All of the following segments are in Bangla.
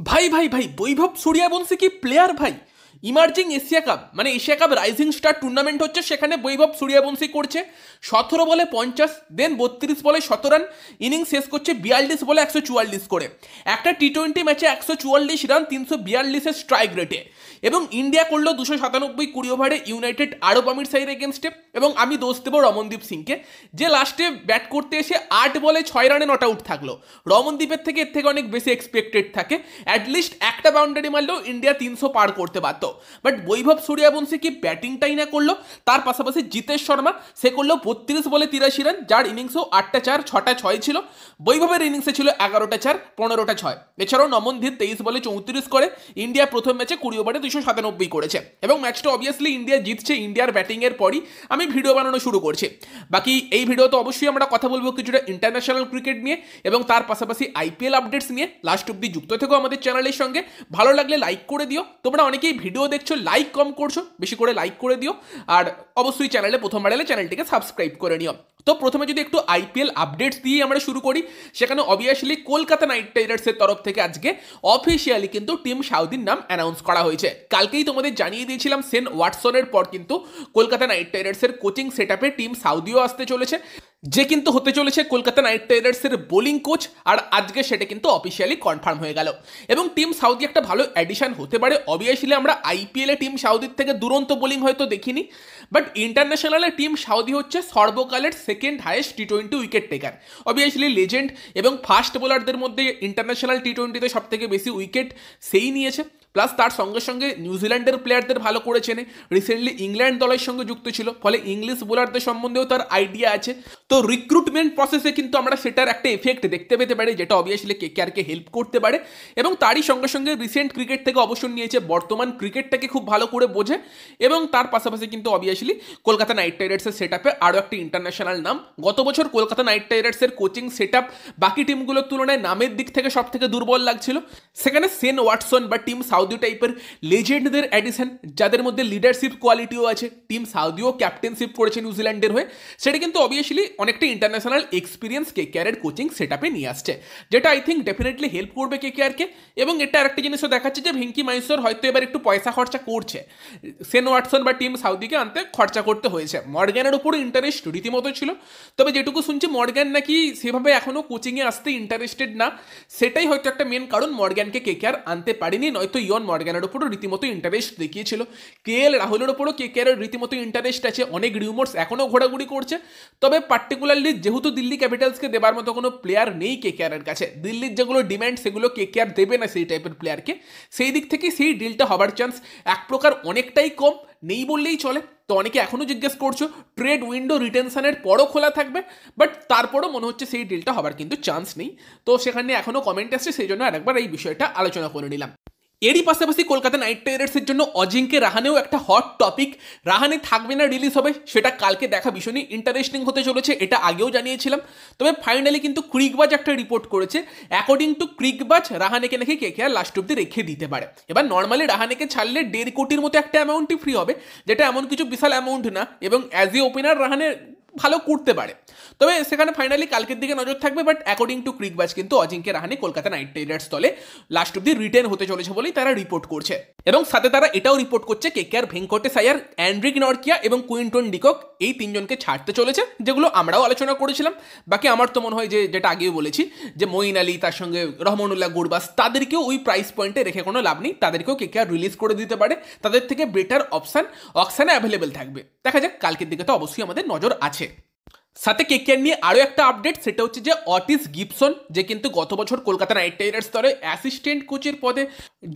ভাই ভাই ভাই বৈভব সূর্যবংশী কি প্লেয়ার ভাই। ইমার্জিং এশিয়া কাপ মানে Asia cup rising star tournament হচ্ছে, সেখানে বৈভব সূর্যবংশী করছে 17 বলে 50, দেন 32 বলে 17 রান, ইনিংস শেষ করছে 42 বলে 144 করে। একটা টি-20 ম্যাচে 144 রান 342 স্ট্রাইক রেটে, এবং ইন্ডিয়া করলো 297 20 ওভারে ইউনাইটেড আরব আমিরশাহির এগেনস্টে। এবং আমি দোষ দেবো রমনদীপ সিংকে, যে লাস্টে ব্যাট করতে এসে 8 বলে 6 রানে নট আউট থাকলো। রমনদীপের থেকে এর থেকে অনেক বেশি এক্সপেক্টেড থাকে, অ্যাটলিস্ট একটা বাউন্ডারি মারলেও ইন্ডিয়া 300 পার করতে পারতো। বাট বৈভব সূর্যবংশী কি ব্যাটিংটাই না করলো, তার পাশাপাশি জিতেশ শর্মা সে করলো 32 বলে 83 রান, যার ইনিংসও 8টা 4 6টা 6 ছিল। বৈভবের ইনিংসে ছিল 11টা 4 15টা 6। এছাড়াও নমনদীপ 23 বলে 34 করে। ইন্ডিয়া প্রথম ম্যাচে 20 ওভারে 297 করেছে, এবং ম্যাচটা অবভিয়াসলি ইন্ডিয়া জিতছে। ইন্ডিয়ার ব্যাটিংয়ের পরই আমি ভিডিও বানানো শুরু করছি। বাকি এই ভিডিওতে অবশ্যই আমরা কথা বলবো কিছুটা ইন্টারন্যাশনাল ক্রিকেট নিয়ে, এবং তার পাশাপাশি আইপিএল আপডেটস নিয়ে। লাস্ট অব্দি যুক্ত থেকো আমাদের চ্যানেলের সঙ্গে। ভালো লাগলে লাইক করে দিও। তোমরা অনেকেই ভিডিও দেখছো, লাইক কম করছো, বেশি করে লাইক করে দিও। আর অবশ্যই চ্যানেলে প্রথমবার এলে চ্যানেলটিকে সাবস্ক্রাইব করে নিও। তো প্রথমে যদি একটু আইপিএল আপডেটস দিয়ে আমরা শুরু করি, সেখানে অবভিয়াসলি কলকাতা নাইট রাইডার্সের তরফ থেকে আজকে অফিসিয়ালি কিন্তু টিম সাউদির নাম অ্যানাউন্স করা হয়েছে। কালকেই তোমাদের জানিয়ে দিয়েছিলাম সেন ওয়াটসনের পর কিন্তু কলকাতা নাইট রাইডার্সের কোচিং সেটআপে টিম সাউদিও আসতে চলেছে, যে কিন্তু হতে চলেছে কলকাতা নাইট রাইডার্সের বোলিং কোচ। আর আজকে সেটা কিন্তু অফিসিয়ালি কনফার্ম হয়ে গেল, এবং টিম সাউদি একটা ভালো অ্যাডিশন হতে পারে। অবভিয়াসলি আমরা আইপিএলে টিম সাউদির থেকে দুরন্ত বোলিং হয়তো দেখিনি, বাট ইন্টারন্যাশনালে টিম সাউদি হচ্ছে সর্বকালের সেকেন্ড হাইয়েস্ট টি-20 উইকেট টেকার। অবভিয়াসলি লেজেন্ড এবং ফাস্ট বোলারদের মধ্যে ইন্টারন্যাশনাল টি-20তে সব থেকে বেশি উইকেট সেই নিয়েছে। প্লাস তার সঙ্গে সঙ্গে নিউজিল্যান্ডের প্লেয়ারদের ভালো করে চেনে, রিসেন্টলি ইংল্যান্ড দলের সঙ্গে যুক্ত ছিল, ফলে ইংলিশ বোলারদের সম্বন্ধেও তার আইডিয়া আছে। তো রিক্রুটমেন্ট প্রসেসে কিন্তু আমরা সেটার একটা এফেক্ট দেখতে পেতে পারি, যেটা অবভিয়াসলি কেকেআরকে হেল্প করতে পারে। এবং তারই সঙ্গে সঙ্গে রিসেন্ট ক্রিকেট থেকে অবসর নিয়েছে, বর্তমান ক্রিকেটটাকে খুব ভালো করে বোঝে। এবং তার পাশাপাশি কিন্তু অবভিয়াসলি কলকাতা নাইট রাইডার্সের সেটআপে আরও একটি ইন্টারন্যাশনাল নাম। গত বছর কলকাতা নাইট রাইডার্সের কোচিং সেটআপ বাকি টিমগুলোর তুলনায় নামের দিক থেকে সব থেকে দুর্বল লাগছিল। সেখানে সেন ওয়াটসন বা টিম সাউদি টাইপের লেজেন্ডদের অ্যাডিশন, যাদের মধ্যে লিডারশিপ কোয়ালিটিও আছে, টিম সাউদিও ক্যাপ্টেনশিপ করেছে নিউজিল্যান্ডের হয়ে, সেটা কিন্তু অবভিয়াসলি অনেকটা ইন্টারন্যাশনাল এক্সপিরিয়েন্স কেকেআরের কোচিং সেটআপে নিয়ে আসছে, যেটা আই থিঙ্ক ডেফিনেটলি হেল্প করবে কেকেআরকে। এবং এটা আরেকটা জিনিসও দেখাচ্ছে যে ভেঙ্কি মাইসোর হয়তো এবার একটু পয়সা খরচা করছে, সেন ওয়াটসন বা টিম সাউদিকে আনতে খরচা করতে হয়েছে। মর্গ্যানের উপরও ইন্টারেস্ট রীতিমতো ছিল, তবে যেটুকু শুনছি মর্গ্যান নাকি সেভাবে এখনও কোচিংয়ে আসতে ইন্টারেস্টেড না। সেটাই হয়তো একটা মেন কারণ মর্গ্যানকে কেকেআর আনতে পারেনি, নয়তো ইয়ন মর্গ্যানের উপরও রীতিমতো ইন্টারেস্ট দেখিয়েছিল। কেএল রাহুলের উপরও কেকেআরের রীতিমতো ইন্টারেস্ট আছে, অনেক রিউমার্স এখনও ঘোরাঘুরি করছে। তবে পার্টিকুলারলি যেহেতু দিল্লি ক্যাপিটালসকে দেবার মতো কোনো প্লেয়ার নেই কেকেআরের কাছে, দিল্লির যেগুলো ডিম্যান্ড সেগুলো কেকেআর দেবে না সেই টাইপের প্লেয়ারকে, সেই দিক থেকে সেই ডিলটা হবার চান্স এক প্রকার অনেকটাই কম, নেই বললেই চলে। তো অনেকে এখনও জিজ্ঞেস করছো ট্রেড উইন্ডো রিটেনশনের পরও খোলা থাকবে, বাট তারপরও মনে হচ্ছে সেই ডিলটা হবার কিন্তু চান্স নেই। তো সেখানে এখনও কমেন্ট আসছে, সেই জন্য আরেকবার এই বিষয়টা আলোচনা করে নিলাম। এরই পাশাপাশি কলকাতা নাইট রাইডার্সের জন্য অজিঙ্কে রাহানেও একটা হট টপিক। রাহানে থাকবে না রিলিজ হবে, সেটা কালকে দেখা ভীষণই ইন্টারেস্টিং হতে চলেছে, এটা আগেও জানিয়েছিলাম। তবে ফাইনালি কিন্তু ক্রিকবাজ একটা রিপোর্ট করেছে, অ্যাকর্ডিং টু ক্রিকবাজ রাহানেকে নাকি কেকেআর লাস্ট অব্দি রেখে দিতে পারে। এবার নর্মালি রাহানেকে ছাড়লে 1.5 কোটির মতো একটা অ্যামাউন্টই ফ্রি হবে, যেটা এমন কিছু বিশাল অ্যামাউন্ট না, এবং অ্যাজ এ ওপেনার রাহানে ভালো করতে পারে। তবে সেখানে ফাইনালি কালকের দিকে নজর থাকবে, বাট অ্যাকর্ডিং টু ক্রিকবাজ কিন্তু অজিঙ্কে রাহানে কলকাতা নাইট রাইডার্স দলে লাস্ট অব্দি রিটেন হতে চলেছে বলেই তারা রিপোর্ট করছে। এবং সাথে তারা এটাও রিপোর্ট করছে কেকেআর ভেঙ্কটেশ আয়ার, অ্যান্ড্রিক নরকিয়া এবং কুইন্টন ডিকক এই তিনজনকে ছাড়তে চলেছে, যেগুলো আমরাও আলোচনা করেছিলাম। বাকি আমার তো মনে হয় যে যেটা আগেও বলেছি, যে মঈন আলী তার সঙ্গে রহমানুল্লাহ গুরবাস, তাদেরকেও ওই প্রাইস পয়েন্টে রেখে কোনো লাভ নেই, তাদেরকেও কেকেআর রিলিজ করে দিতে পারে। তাদের থেকে বেটার অপশান অকশানে অ্যাভেলেবেল থাকবে। দেখা যাক, কালকের দিকে তো অবশ্যই আমাদের নজর আছে। সাথে কেকেআর নিয়ে আরও একটা আপডেট, সেটা হচ্ছে যে অটিস গিবসন, যে কিন্তু গত বছর কলকাতা নাইট রাইডার্স দলে অ্যাসিস্ট্যান্ট কোচের পদে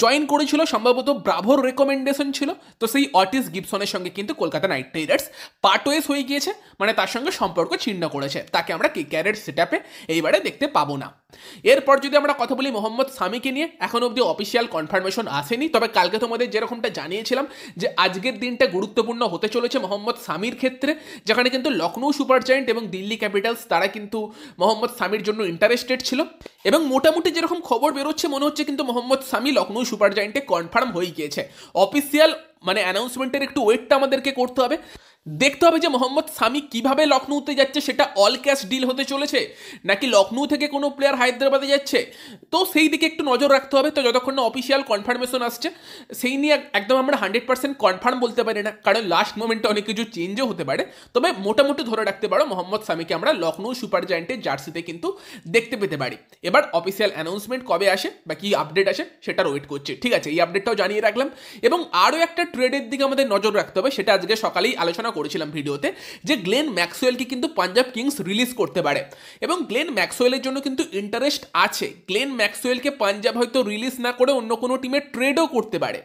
জয়েন করেছিল, সম্ভবত ব্রাভোর রেকমেন্ডেশন ছিল। তো সেই অটিস গিবসনের সঙ্গে কিন্তু কলকাতা নাইট রাইডার্স পার্টওয়েস হয়ে গিয়েছে, মানে তার সঙ্গে সম্পর্ক ছিন্ন করেছে। তাকে আমরা কেকেআরের সেটআপে এইবারে দেখতে পাবো না। এরপর যদি আমরা কথা বলি মোহাম্মদ সামিকে নিয়ে, এখন অবধি অফিসিয়াল কনফার্মেশন আসেনি, তবে কালকে তোমাদের যেরকমটা জানিয়েছিলাম যে আজকের দিনটা গুরুত্বপূর্ণ হতে চলেছে মোহাম্মদ সামির ক্ষেত্রে, যেখানে কিন্তু লখনৌ সুপার জায়ান্ট এবং দিল্লি ক্যাপিটালস তারা কিন্তু মোহাম্মদ সামির জন্য ইন্টারেস্টেড ছিল। এবং মোটামুটি যেরকম খবর বেরোচ্ছে মনে হচ্ছে কিন্তু মোহাম্মদ সামি লখনৌ সুপার জায়ান্টে কনফার্ম হয়ে গিয়েছে। অফিসিয়াল মানে অ্যানাউন্সমেন্টের একটু ওয়েটটা আমাদেরকে করতে হবে। দেখতে হবে যে মোহাম্মদ সামি কিভাবে লখনৌতে যাচ্ছে, সেটা অল ক্যাশ ডিল হতে চলেছে নাকি লখনৌ থেকে কোনো প্লেয়ার হায়দ্রাবাদে যাচ্ছে, তো সেই দিকে একটু নজর রাখতে হবে। তো যতক্ষণ না অফিসিয়াল কনফার্মেশন আসছে সেই নিয়ে একদম আমরা 100% কনফার্ম বলতে পারি না, কারণ লাস্ট মোমেন্টে অনেক কিছু চেঞ্জও হতে পারে। তবে মোটামুটি ধরে রাখতে পারো মোহাম্মদ সামিকে আমরা লখনৌ সুপার জায়ান্টের জার্সিতে কিন্তু দেখতে পেতে পারি। এবার অফিসিয়াল অ্যানাউন্সমেন্ট কবে আসে বা কি আপডেট আসে সেটার ওয়েট করছে। ঠিক আছে, এই আপডেটটাও জানিয়ে রাখলাম। এবং আরও একটা ট্রেডের দিকে আমাদের নজর রাখতে হবে, সেটা আজকে সকালেই আলোচনা করেছিলাম ভিডিওতে, যে গ্লেন ম্যাক্সওয়েলকে কিন্তু পাঞ্জাব কিংস রিলিজ করতে পারে এবং গ্লেন ম্যাক্সওয়েলের জন্য কিন্তু ইন্টারেস্ট আছে। গ্লেন ম্যাক্সওয়েলকে পাঞ্জাব হয়তো রিলিজ না করে অন্য কোনো টিমে ট্রেডও করতে পারে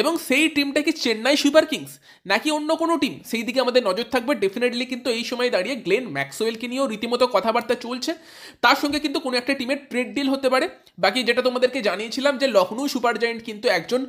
এবং সেই টিমটা কি চেন্নাই সুপার কিংস নাকি অন্য কোনো টিম, সেই দিকে আমাদের নজর থাকবে ডেফিনেটলি। কিন্তু এই সময় দাঁড়িয়ে গ্লেন ম্যাক্সওয়েলকে নিয়েও রীতিমতো কথাবার্তা চলছে, তার সঙ্গে কিন্তু কোনো একটা টিমের ট্রেড ডিল হতে পারে। বাকি যেটা তোমাদেরকে জানিয়েছিলাম যে লখনৌ সুপার জায়ান্ট কিন্তু একজন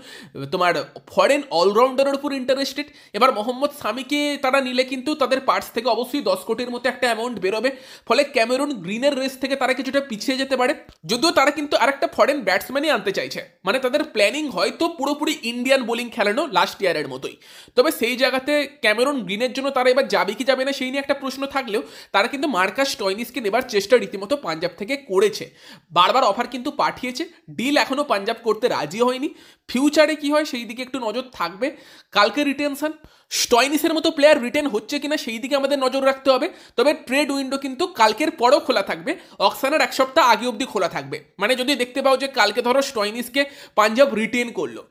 তোমার ফরেন অলরাউন্ডারের উপর ইন্টারেস্টেড। এবার মোহাম্মদ সামিকে তারা নিলে কিন্তু তাদের পার্টস থেকে অবশ্যই 10 কোটির মতো একটা অ্যামাউন্ট বেরোবে, ফলে ক্যামেরুন গ্রিনের রেস থেকে তারা কিছুটা পিছিয়ে যেতে পারে। যদিও তারা কিন্তু আরেকটা ফরেন ব্যাটসম্যানই আনতে চাইছে, মানে তাদের প্ল্যানিং হয়তো পুরোপুরি ইন্ডিয়ান বোলিং খেলানো লাস্ট ইয়ারের মতোই। তবে সেই জায়গাতে ক্যামেরুন গ্রিনের জন্য তারা এবার যাবে কি যাবে না সেই নিয়ে একটা প্রশ্ন থাকলেও তারা কিন্তু মার্কাস স্টয়নিসকে নেবার চেষ্টা রীতিমতো পাঞ্জাব থেকে করেছে, বারবার অফার কিন্তু পাঠিয়েছে, ডিল এখনও পাঞ্জাব করতে রাজি হয়নি। ফিউচারে কি হয় সেই দিকে একটু নজর থাকবে। কালকে রিটেনশন স্টয়নিসের মতো প্লেয়ার রিটেন হচ্ছে কিনা সেই দিকে আমাদের নজর রাখতে হবে। তবে ট্রেড উইন্ডো কিন্তু কালকের পরেও খোলা থাকবে, অকশনের এক সপ্তাহ আগে অবধি খোলা থাকবে। মানে যদি দেখতে পাও যে কালকে ধরো স্টয়নিসকে পাঞ্জাব রিটেন করলো,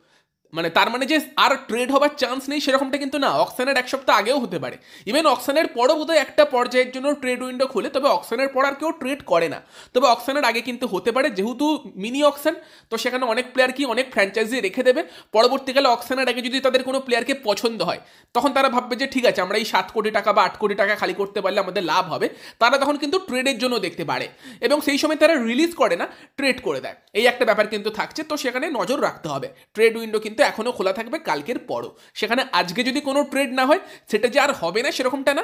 মানে তার মানে যে আর ট্রেড হবার চান্স নেই সেরকমটা কিন্তু না, অকশনের এক সপ্তাহ আগেও হতে পারে। ইভেন অকশনের পরও বোধহয় একটা পর্যায়ের জন্য ট্রেড উইন্ডো খুলে, তবে অকশনের পর আর কেউ ট্রেড করে না। তবে অকশনের আগে কিন্তু হতে পারে, যেহেতু মিনি অকশন, তো সেখানে অনেক প্লেয়ার কি অনেক ফ্র্যাঞ্চাইজি রেখে দেবে। পরবর্তীকালে অকশনের আগে যদি তাদের কোনো প্লেয়ারকে পছন্দ হয় তখন তারা ভাববে যে ঠিক আছে আমরা এই 7 কোটি টাকা বা 8 কোটি টাকা খালি করতে পারলে আমাদের লাভ হবে, তারা তখন কিন্তু ট্রেডের জন্য দেখতে পারে এবং সেই সময় তারা রিলিজ করে না, ট্রেড করে দেয়। এই একটা ব্যাপার কিন্তু থাকছে, তো সেখানে নজর রাখতে হবে। ট্রেড উইন্ডো কিন্তু এখনো খোলা থাকবে কালকের পরও, সেখানে আজকে যদি কোনো ট্রেড না হয় সেটা যে আর হবে না সেরকমটা না,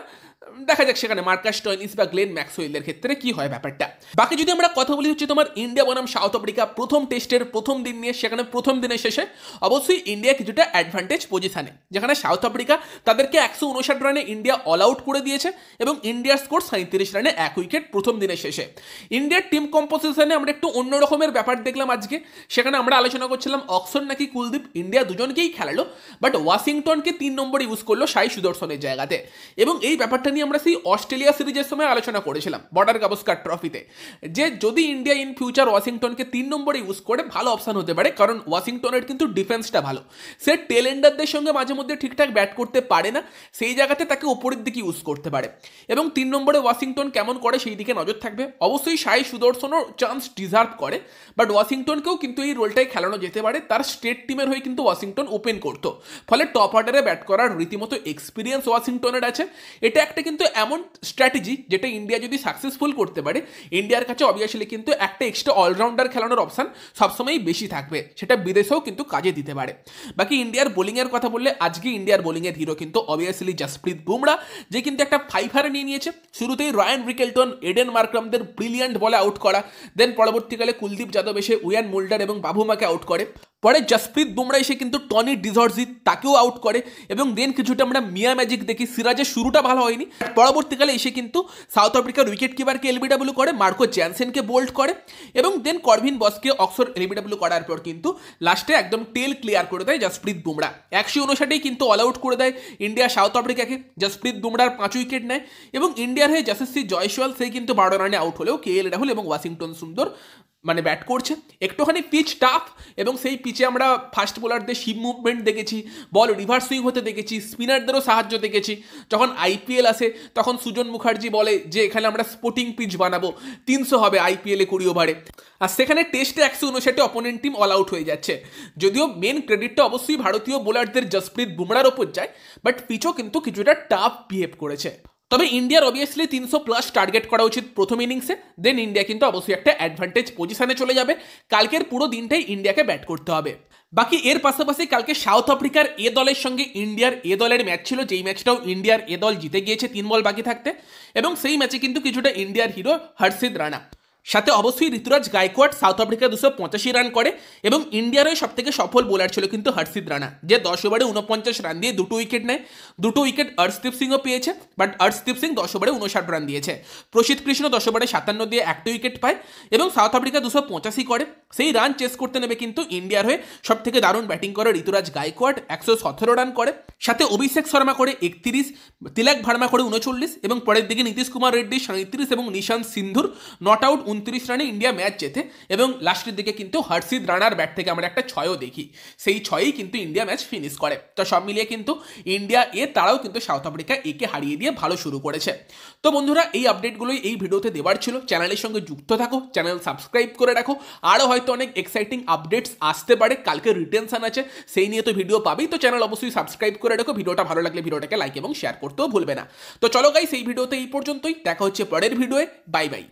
দেখা যাক সেখানে মার্কাস স্টয়নিস বা গ্লেন ম্যাক্সওয়েলের ক্ষেত্রে কি হয় ব্যাপারটা। বাকি যদি আমরা কথা বলি হচ্ছে তোমার ইন্ডিয়া বনাম সাউথ আফ্রিকা প্রথম টেস্টের প্রথম দিন নিয়ে, সেখানে প্রথম দিনের শেষে অবশ্যই ইন্ডিয়া কিছুটা অ্যাডভান্টেজ পজিশনে, যেখানে সাউথ আফ্রিকা তাদেরকে 159 রানে ইন্ডিয়া অল আউট করে দিয়েছে এবং ইন্ডিয়ার স্কোর 37 রানে 1 উইকেট প্রথম দিনের শেষে। ইন্ডিয়ার টিম কম্পোজিশনে আমরা একটু অন্য রকমের ব্যাপার দেখলাম আজকে, সেখানে আমরা আলোচনা করছিলাম অক্সন নাকি কুলদীপ, ইন্ডিয়া দুজনকেই খেলালো, বাট ওয়াশিংটনকে 3 নম্বর ইউজ করলো সাই সুদর্শনের জায়গাতে। এবং এই ব্যাপারটা নিয়ে আমরা সেই অস্ট্রেলিয়া সিরিজের সময় আলোচনা করেছিলাম বর্ডার গাভাস্কার ট্রফিতে, যে যদি ইন্ডিয়া ইন ফিউচার ওয়াশিংটনকে 3 নম্বরে ইউজ করে ভালো অপশন হতে পারে, কারণ ওয়াশিংটনের কিন্তু ডিফেন্সটা ভালো, সে টেল এন্ডারদের সঙ্গে মাঝে মধ্যে ঠিকঠাক ব্যাট করতে পারে না, সেই জায়গাতে তাকে উপরের দিকে ইউজ করতে পারে। এবং 3 নম্বরে ওয়াশিংটন কেমন করে সেই দিকে নজর থাকবে। অবশ্যই সাই সুদর্শনও চান্স ডিজার্ভ করে, বাট ওয়াশিংটনকেও কিন্তু এই রোলটাই খেলানো যেতে পারে। তার স্টেট টিমের হয়ে কিন্তু ওয়াশিংটন ওপেন করতো, ফলে টপ অর্ডারে ব্যাট করার রীতিমতো এক্সপিরিয়েন্স ওয়াশিংটনের আছে। এটা একটা কিন্তু এমন স্ট্র্যাটেজি যেটা ইন্ডিয়া যদি সাকসেসফুল করতে পারে, ইন্ডিয়ার কাছে অবভিয়াসলি কিন্তু একটা এক্সট্রা অলরাউন্ডার খেলানোর অপশন সবসময়ই বেশি থাকবে, সেটা বিদেশেও কিন্তু কাজে দিতে পারে। বাকি ইন্ডিয়ার বোলিংয়ের কথা বললে আজকে ইন্ডিয়ার বোলিংয়ের হিরো কিন্তু অবভিয়াসলি জসপ্রীত বুমরা, যে কিন্তু একটা 5 নিয়ে নিয়েছে। শুরুতেই রায়ান রিকেলটন, এডেন মার্ক্রামদের ব্রিলিয়ান্ট বলে আউট করা, দেন পরবর্তীকালে কুলদীপ যাদব এসে উয়ান মুল্ডার এবং বাবুমাকে আউট করে, পরে জসপ্রীত বুমরা এসে কিন্তু টনি ডিজর্জি তাকেও আউট করে, এবং দেন কিছুটা আমরা মিয়া ম্যাজিক দেখি। সিরাজের শুরুটা ভালো হয়নি, পরবর্তীকালে এসে কিন্তু সাউথ আফ্রিকার উইকেট কিপারকে এলবিডব্লিউ করে, মার্কো জ্যানসেনকে বোল্ড করে, এবং দেন করভিন বসকে অক্সর এলবিডব্লিউ করার পর কিন্তু লাস্টে একদম টেল ক্লিয়ার করে দেয় জসপ্রীত বুমরা। 159 কিন্তু অল আউট করে দেয় ইন্ডিয়া সাউথ আফ্রিকাকে। জসপ্রীত বুমরার 5 উইকেট নেয় এবং ইন্ডিয়ার হয়ে যশস্বী জয়সওয়াল সেই কিন্তু 12 রানে আউট হলেও KL রাহুল এবং ওয়াশিংটন সুন্দর মানে ব্যাট করছে। একটুখানি পিচ টাফ, এবং সেই পিচে আমরা ফাস্ট বোলারদের শিপ মুভমেন্ট দেখেছি, বল রিভার্স সুইং হতে দেখেছি, স্পিনারদেরও সাহায্য দেখেছি। যখন IPL আসে তখন সুজন মুখার্জি বলে যে এখানে আমরা স্পোর্টিং পিচ বানাবো, 300 হবে IPL-এ 20 ওভারে, আর সেখানে টেস্টে 159 অপোনেন্ট টিম অল আউট হয়ে যাচ্ছে। যদিও মেন ক্রেডিটটা অবশ্যই ভারতীয় বোলারদের জসপ্রীত বুমরার ওপর যায়, বাট পিচও কিন্তু কিছুটা টাফ বিহেভ করেছে। তবে ইন্ডিয়ার অবভিয়াসলি 300+ টার্গেট করা উচিত প্রথম ইনিংসে, দেন ইন্ডিয়া কিন্তু অবশ্যই একটা অ্যাডভান্টেজ পজিশনে চলে যাবে। কালকের পুরো দিনটাই ইন্ডিয়াকে ব্যাট করতে হবে। বাকি এর পাশাপাশি কালকে সাউথ আফ্রিকার এ দলের সঙ্গে ইন্ডিয়ার এ দলের ম্যাচ ছিল, যেই ম্যাচটাও ইন্ডিয়ার এ দল জিতে গিয়েছে 3 বল বাকি থাকতে, এবং সেই ম্যাচে কিন্তু কিছুটা ইন্ডিয়ার হিরো হর্ষিত রানা। সাথে অবশ্যই ঋতুরাজ গায়কোয়াড় সাউথ আফ্রিকা 285 রান করে এবং ইন্ডিয়ার হয়ে সব থেকে সফল বোলার ছিল কিন্তু হর্ষিত রানা, যে 10 ওভারে 49 রান দিয়ে 2 উইকেট নেয়। 2 উইকেট অর্শদীপ সিংও পেয়েছে, বাট অর্শদীপ সিং 10 ওভারে 59 রান দিয়েছে। প্রসিদ্ধ কৃষ্ণ 10 ওভারে 57 দিয়ে 1 উইকেট পায় এবং সাউথ আফ্রিকা 285 করে। সেই রান চেস করতে নেবে কিন্তু ইন্ডিয়ার হয়ে সব থেকে দারুণ ব্যাটিং করে ঋতুরাজ গায়কোয়াড়, 117 রান করে। সাথে অভিষেক শর্মা করে 31, তিলক ভার্মা করে 39 এবং পরের দিকে নীতিশ কুমার রেড্ডি 37 এবং নিশান্ত সিন্ধুর নট আউট 29 রানে ইন্ডিয়া ম্যাচ জেতে। এবং লাস্টের দিকে কিন্তু হর্ষিত রানার ব্যাট থেকে আমরা একটা 6ও দেখি, সেই 6এই কিন্তু ইন্ডিয়া ম্যাচ ফিনিশ করে। তো সব মিলিয়ে কিন্তু ইন্ডিয়া তারাও কিন্তু সাউথ আফ্রিকা কে হারিয়ে দিয়ে ভালো শুরু করেছে। তো বন্ধুরা, এই আপডেটগুলোই এই ভিডিওতে দেওয়ার ছিল। চ্যানেলের সঙ্গে যুক্ত থাকো, চ্যানেল সাবস্ক্রাইব করে রাখো। আরও হয়তো অনেক এক্সাইটিং আপডেটস আসতে পারে, কালকে রিটেনশন আছে, সেই নিয়ে তো ভিডিও পাবেই। তো চ্যানেল অবশ্যই সাবস্ক্রাইব করে রাখো। ভিডিওটা ভালো লাগলে ভিডিওটাকে লাইক এবং শেয়ার করতেও ভুলবে না। তো চলো গাইস, এই ভিডিওতে এই পর্যন্তই, দেখা হচ্ছে পরের ভিডিওয়ে। Bye bye.